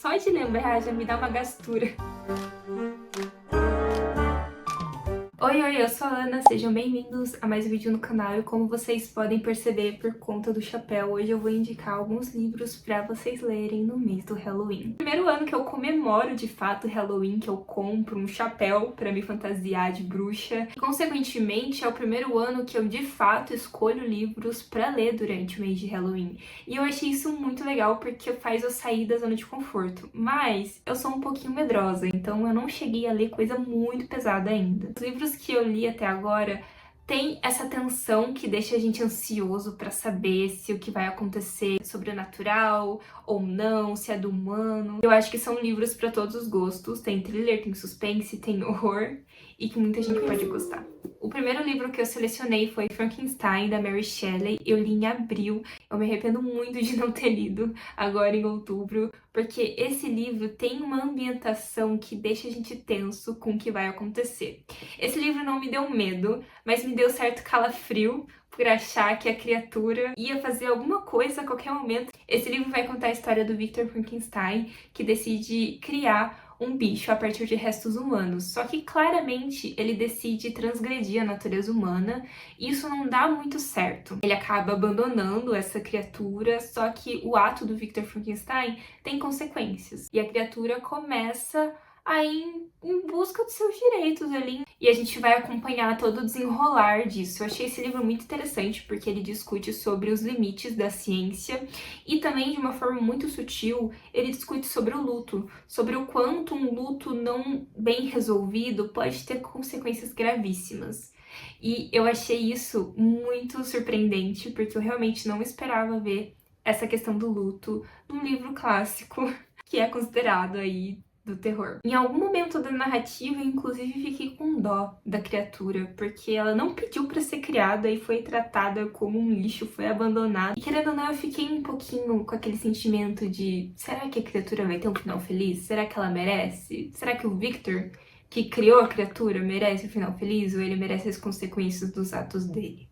Só de lembrar já me dá uma gastura. Oi, eu sou a Ana, sejam bem-vindos a mais um vídeo no canal e como vocês podem perceber por conta do chapéu, hoje eu vou indicar alguns livros pra vocês lerem no mês do Halloween. Primeiro ano que eu comemoro de fato o Halloween, que eu compro um chapéu pra me fantasiar de bruxa. E, consequentemente, é o primeiro ano que eu de fato escolho livros pra ler durante o mês de Halloween. E eu achei isso muito legal porque faz eu sair da zona de conforto. Mas eu sou um pouquinho medrosa, então eu não cheguei a ler coisa muito pesada ainda. Os livros que eu li até agora tem essa tensão que deixa a gente ansioso pra saber se o que vai acontecer é sobrenatural ou não, se é do humano. Eu acho que são livros pra todos os gostos. Tem thriller, tem suspense, tem horror e que muita gente pode gostar. O primeiro livro que eu selecionei foi Frankenstein, da Mary Shelley. Eu li em abril. Eu me arrependo muito de não ter lido agora em outubro, porque esse livro tem uma ambientação que deixa a gente tenso com o que vai acontecer. Esse livro não me deu medo, mas me deu certo calafrio por achar que a criatura ia fazer alguma coisa a qualquer momento. Esse livro vai contar a história do Victor Frankenstein, que decide criar um bicho a partir de restos humanos. Só que claramente ele decide transgredir a natureza humana e isso não dá muito certo. Ele acaba abandonando essa criatura, só que o ato do Victor Frankenstein tem consequências. E a criatura começa a ir em busca dos seus direitos ali. E a gente vai acompanhar todo o desenrolar disso. Eu achei esse livro muito interessante porque ele discute sobre os limites da ciência e também, de uma forma muito sutil, ele discute sobre o luto, sobre o quanto um luto não bem resolvido pode ter consequências gravíssimas. E eu achei isso muito surpreendente porque eu realmente não esperava ver essa questão do luto num livro clássico que é considerado aí do terror. Em algum momento da narrativa, eu, inclusive, fiquei com dó da criatura, porque ela não pediu pra ser criada e foi tratada como um lixo, foi abandonada. E querendo ou não, eu fiquei um pouquinho com aquele sentimento de: será que a criatura vai ter um final feliz? Será que ela merece? Será que o Victor, que criou a criatura, merece um final feliz? Ou ele merece as consequências dos atos dele?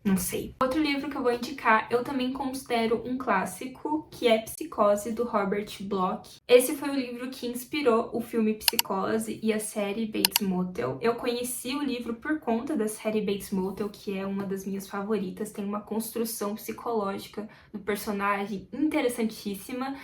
Não sei. Outro livro que eu vou indicar, eu também considero um clássico, que é Psicose, do Robert Bloch. Esse foi o livro que inspirou o filme Psicose e a série Bates Motel. Eu conheci o livro por conta da série Bates Motel, que é uma das minhas favoritas. Tem uma construção psicológica do personagem interessantíssima.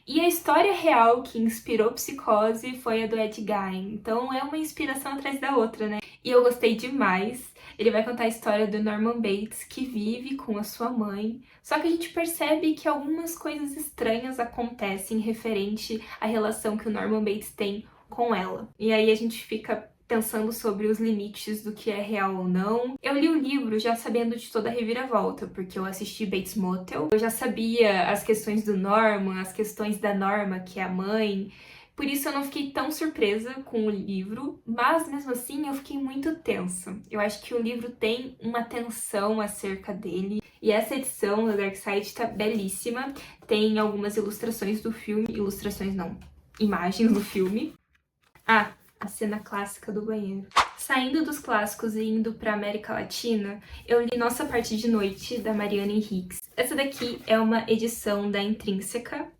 E a história real que inspirou Psicose foi a do Ed Gein. Então é uma inspiração atrás da outra, né? E eu gostei demais. Ele vai contar a história do Norman Bates, que vive com a sua mãe. Só que a gente percebe que algumas coisas estranhas acontecem referente à relação que o Norman Bates tem com ela. E aí a gente fica pensando sobre os limites do que é real ou não. Eu li o livro já sabendo de toda a reviravolta, porque eu assisti Bates Motel. Eu já sabia as questões do Norman, as questões da Norma, que é a mãe. Por isso eu não fiquei tão surpresa com o livro, mas mesmo assim eu fiquei muito tensa. Eu acho que o livro tem uma tensão acerca dele, e essa edição da Dark Side tá belíssima. Tem algumas ilustrações do filme, ilustrações não, imagens do filme. Ah, a cena clássica do banheiro. Saindo dos clássicos e indo pra América Latina, eu li Nossa Parte de Noite, da Mariana Enriques. Essa daqui é uma edição da Intrínseca,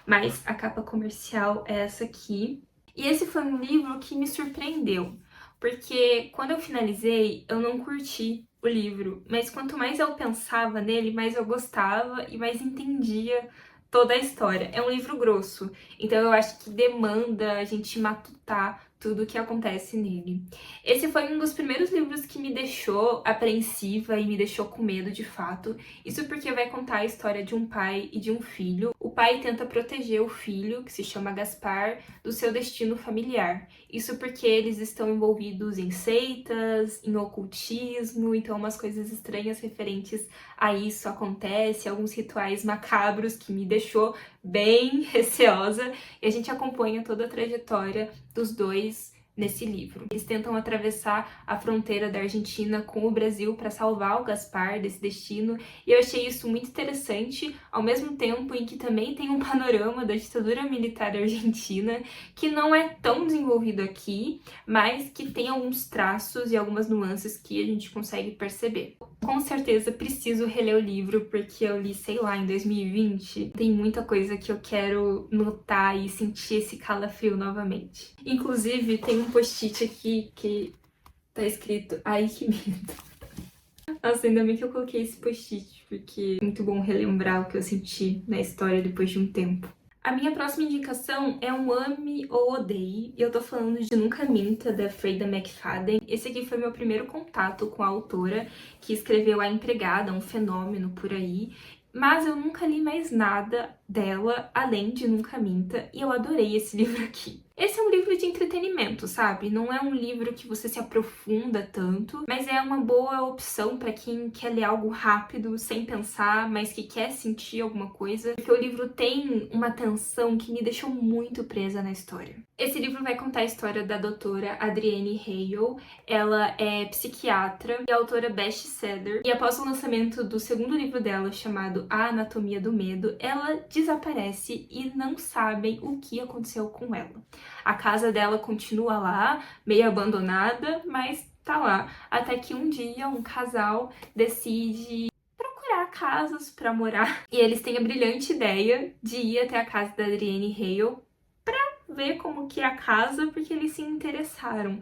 mas a capa comercial é essa aqui. E esse foi um livro que me surpreendeu, porque quando eu finalizei, eu não curti o livro, mas quanto mais eu pensava nele, mais eu gostava e mais entendia toda a história. É um livro grosso, então eu acho que demanda a gente matutar tudo o que acontece nele. Esse foi um dos primeiros livros que me deixou apreensiva e me deixou com medo de fato. Isso porque vai contar a história de um pai e de um filho. O pai tenta proteger o filho, que se chama Gaspar, do seu destino familiar. Isso porque eles estão envolvidos em seitas, em ocultismo, então umas coisas estranhas referentes a isso acontecem, alguns rituais macabros que me deixou bem receosa. E a gente acompanha toda a trajetória dos dois nesse livro. Eles tentam atravessar a fronteira da Argentina com o Brasil para salvar o Gaspar desse destino, e eu achei isso muito interessante, ao mesmo tempo em que também tem um panorama da ditadura militar argentina, que não é tão desenvolvido aqui, mas que tem alguns traços e algumas nuances que a gente consegue perceber. Com certeza preciso reler o livro, porque eu li, sei lá, em 2020. Tem muita coisa que eu quero notar e sentir esse calafrio novamente. Inclusive, tem um post-it aqui que tá escrito "Ai, que medo". Nossa, ainda bem que eu coloquei esse post-it, porque é muito bom relembrar o que eu senti na história depois de um tempo. A minha próxima indicação é um Ame ou Odeie, e eu tô falando de Nunca Minta, da Freida McFadden. Esse aqui foi meu primeiro contato com a autora, que escreveu A Empregada, um fenômeno por aí, mas eu nunca li mais nada dela, além de Nunca Minta, e eu adorei esse livro aqui. Esse é um livro de entretenimento, sabe? Não é um livro que você se aprofunda tanto, mas é uma boa opção para quem quer ler algo rápido, sem pensar, mas que quer sentir alguma coisa, porque o livro tem uma tensão que me deixou muito presa na história. Esse livro vai contar a história da doutora Adrienne Hale. Ela é psiquiatra e autora best-seller, e após o lançamento do segundo livro dela, chamado A Anatomia do Medo, ela desaparece e não sabem o que aconteceu com ela. A casa dela continua lá, meio abandonada, mas tá lá. Até que um dia um casal decide procurar casas pra morar. E eles têm a brilhante ideia de ir até a casa da Adrienne Hale pra ver como que é a casa, porque eles se interessaram.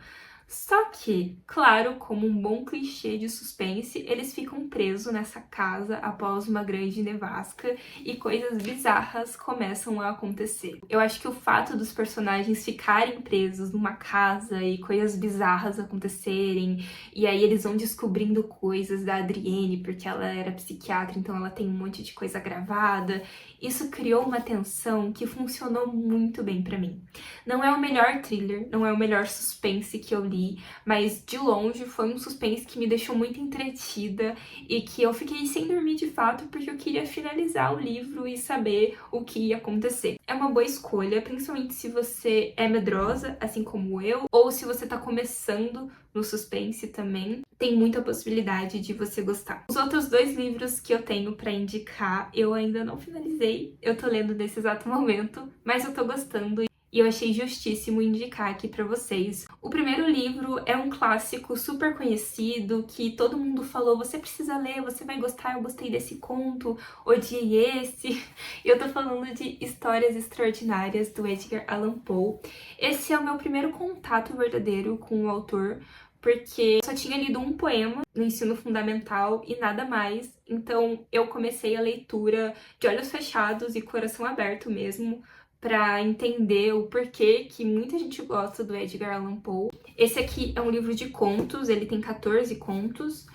Só que, claro, como um bom clichê de suspense, eles ficam presos nessa casa após uma grande nevasca e coisas bizarras começam a acontecer. Eu acho que o fato dos personagens ficarem presos numa casa e coisas bizarras acontecerem, e aí eles vão descobrindo coisas da Adrienne, porque ela era psiquiatra, então ela tem um monte de coisa gravada, isso criou uma tensão que funcionou muito bem pra mim. Não é o melhor thriller, não é o melhor suspense que eu li, mas de longe foi um suspense que me deixou muito entretida e que eu fiquei sem dormir de fato porque eu queria finalizar o livro e saber o que ia acontecer. É uma boa escolha, principalmente se você é medrosa, assim como eu, ou se você tá começando no suspense também, tem muita possibilidade de você gostar. Os outros dois livros que eu tenho pra indicar, eu ainda não finalizei, eu tô lendo nesse exato momento, mas eu tô gostando e eu achei justíssimo indicar aqui pra vocês. O primeiro livro é um clássico super conhecido, que todo mundo falou, você precisa ler, você vai gostar, eu gostei desse conto, odiei esse. E eu tô falando de Histórias Extraordinárias, do Edgar Allan Poe. Esse é o meu primeiro contato verdadeiro com o autor, porque eu só tinha lido um poema no ensino fundamental e nada mais, então eu comecei a leitura de olhos fechados e coração aberto mesmo, para entender o porquê que muita gente gosta do Edgar Allan Poe. Esse aqui é um livro de contos, ele tem 14 contos,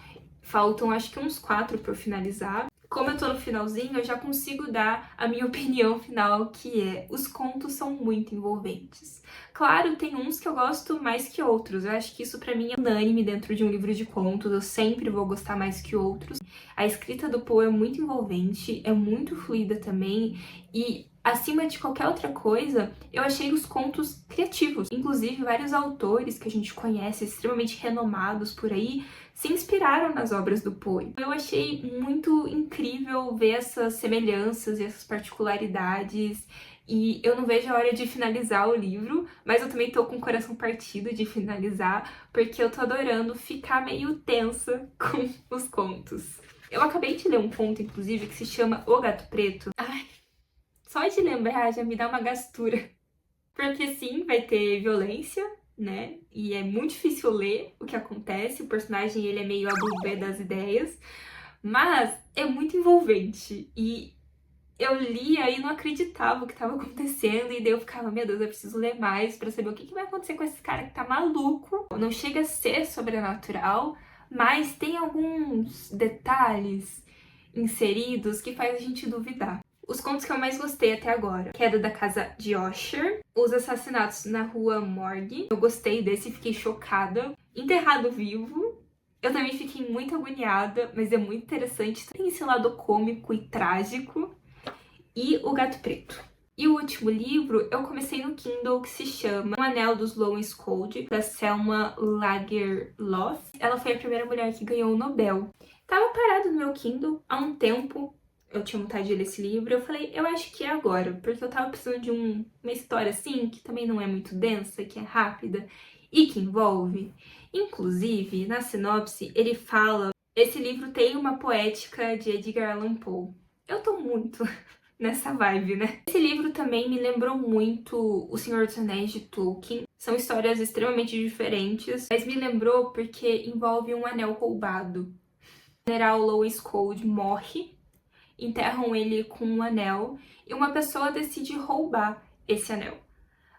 faltam acho que uns 4 para eu finalizar. Como eu tô no finalzinho, eu já consigo dar a minha opinião final, que é: os contos são muito envolventes. Claro, tem uns que eu gosto mais que outros, eu acho que isso pra mim é unânime dentro de um livro de contos, eu sempre vou gostar mais que outros. A escrita do Poe é muito envolvente, é muito fluida também, e acima de qualquer outra coisa, eu achei os contos criativos. Inclusive, vários autores que a gente conhece, extremamente renomados por aí, se inspiraram nas obras do Poe. Eu achei muito incrível ver essas semelhanças e essas particularidades, e eu não vejo a hora de finalizar o livro, mas eu também tô com o coração partido de finalizar, porque eu tô adorando ficar meio tensa com os contos. Eu acabei de ler um conto, inclusive, que se chama O Gato Preto. Ai, só de lembrar já me dá uma gastura. Porque sim, vai ter violência, né? E é muito difícil ler o que acontece. O personagem, ele é meio a bumbé das ideias. Mas é muito envolvente. E eu lia e não acreditava o que estava acontecendo. E daí eu ficava, meu Deus, eu preciso ler mais pra saber o que vai acontecer com esse cara que tá maluco. Não chega a ser sobrenatural, mas tem alguns detalhes inseridos que faz a gente duvidar. Os contos que eu mais gostei até agora: Queda da Casa de Usher, Os Assassinatos na Rua Morgue. Eu gostei desse, fiquei chocada. Enterrado Vivo. Eu também fiquei muito agoniada, mas é muito interessante. Tem esse lado cômico e trágico. E O Gato Preto. E o último livro eu comecei no Kindle, que se chama O Anel dos Lowenskold, da Selma Lagerlöf. Ela foi a primeira mulher que ganhou o Nobel. Tava parado no meu Kindle há um tempo, eu tinha vontade de ler esse livro, eu falei, eu acho que é agora, porque eu tava precisando de uma história assim, que também não é muito densa, que é rápida e que envolve. Inclusive, na sinopse, ele fala, esse livro tem uma poética de Edgar Allan Poe. Eu tô muito nessa vibe, né? Esse livro também me lembrou muito O Senhor dos Anéis de Tolkien. São histórias extremamente diferentes, mas me lembrou porque envolve um anel roubado. O general Lowenskold morre, enterram ele com um anel e uma pessoa decide roubar esse anel.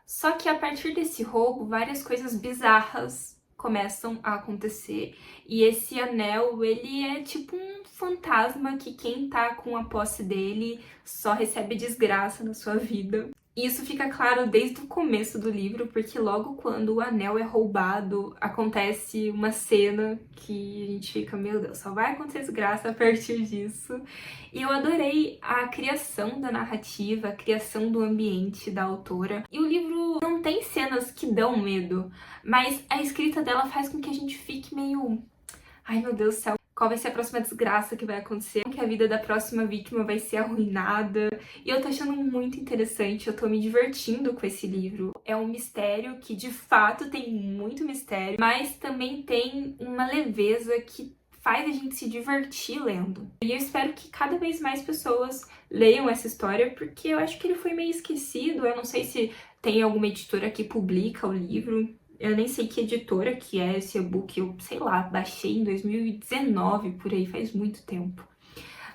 Só que a partir desse roubo, várias coisas bizarras começam a acontecer. E esse anel, ele é tipo um fantasma que quem tá com a posse dele só recebe desgraça na sua vida. E isso fica claro desde o começo do livro, porque logo quando o anel é roubado, acontece uma cena que a gente fica, meu Deus, só vai acontecer desgraça a partir disso. E eu adorei a criação da narrativa, a criação do ambiente da autora. E o livro não tem cenas que dão medo, mas a escrita dela faz com que a gente fique meio... Ai, meu Deus do céu, qual vai ser a próxima desgraça que vai acontecer? Como que a vida da próxima vítima vai ser arruinada? E eu tô achando muito interessante, eu tô me divertindo com esse livro. É um mistério que, de fato, tem muito mistério, mas também tem uma leveza que faz a gente se divertir lendo. E eu espero que cada vez mais pessoas leiam essa história, porque eu acho que ele foi meio esquecido. Eu não sei se tem alguma editora que publica o livro. Eu nem sei que editora que é esse e-book, eu sei lá, baixei em 2019, por aí, faz muito tempo.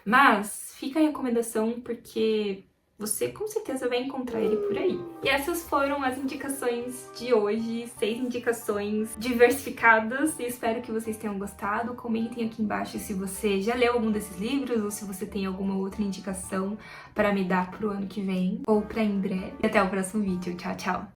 Mas fica a recomendação porque você com certeza vai encontrar ele por aí. E essas foram as indicações de hoje, 6 indicações diversificadas, e espero que vocês tenham gostado. Comentem aqui embaixo se você já leu algum desses livros ou se você tem alguma outra indicação para me dar pro ano que vem ou para em breve. E até o próximo vídeo. Tchau, tchau!